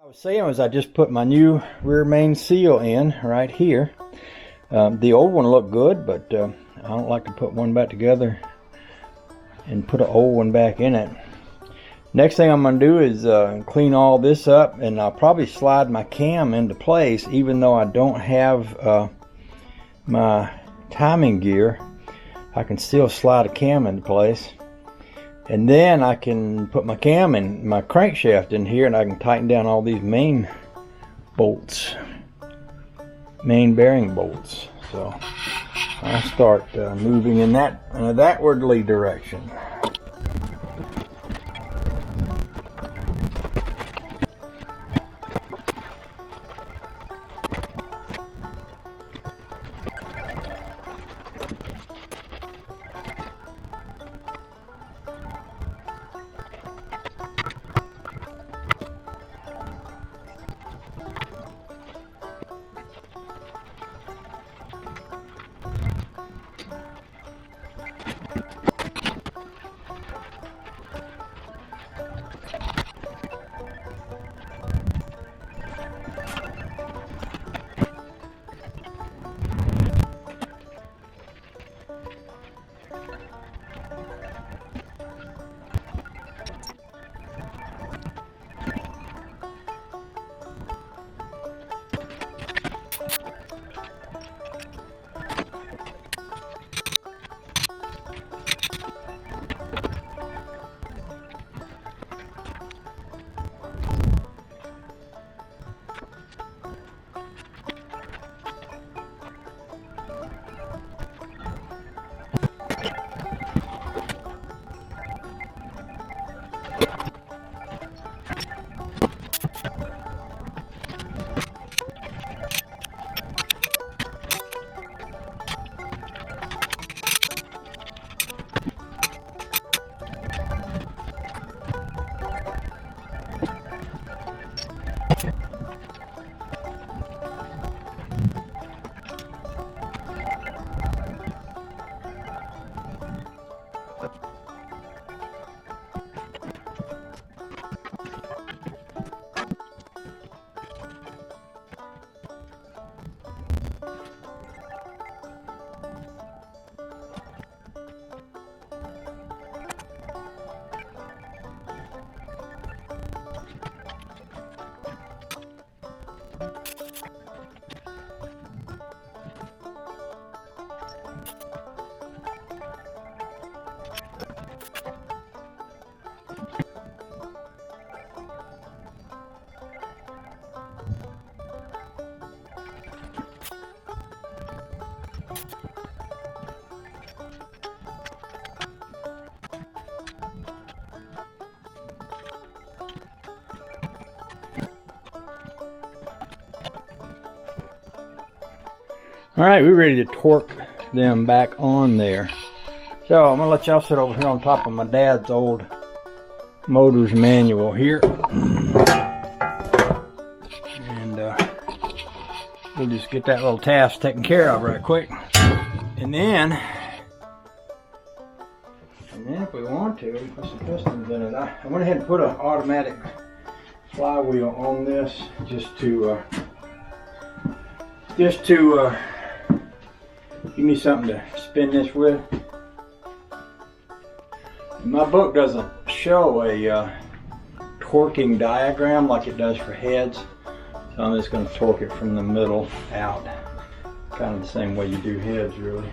I was saying was I just put my new rear main seal in right here. The old one looked good, but I don't like to put one back together and put an old one back in it. Next thing I'm going to do is clean all this up, and I'll probably slide my cam into place. Even though I don't have my timing gear, I can still slide a cam into place. And then I can put my cam and my crankshaft in here, and I can tighten down all these main bolts, main bearing bolts. So I'll start moving in that wardly direction. Alright, we're ready to torque them back on there. So I'm going to let y'all sit over here on top of my dad's old motor's manual here. And we'll just get that little task taken care of right quick. And then if we want to, we can put some pistons in it. I went ahead and put an automatic flywheel on this just to give me something to spin this with. My book doesn't show a torquing diagram like it does for heads, so I'm just going to torque it from the middle out, kind of the same way you do heads, really.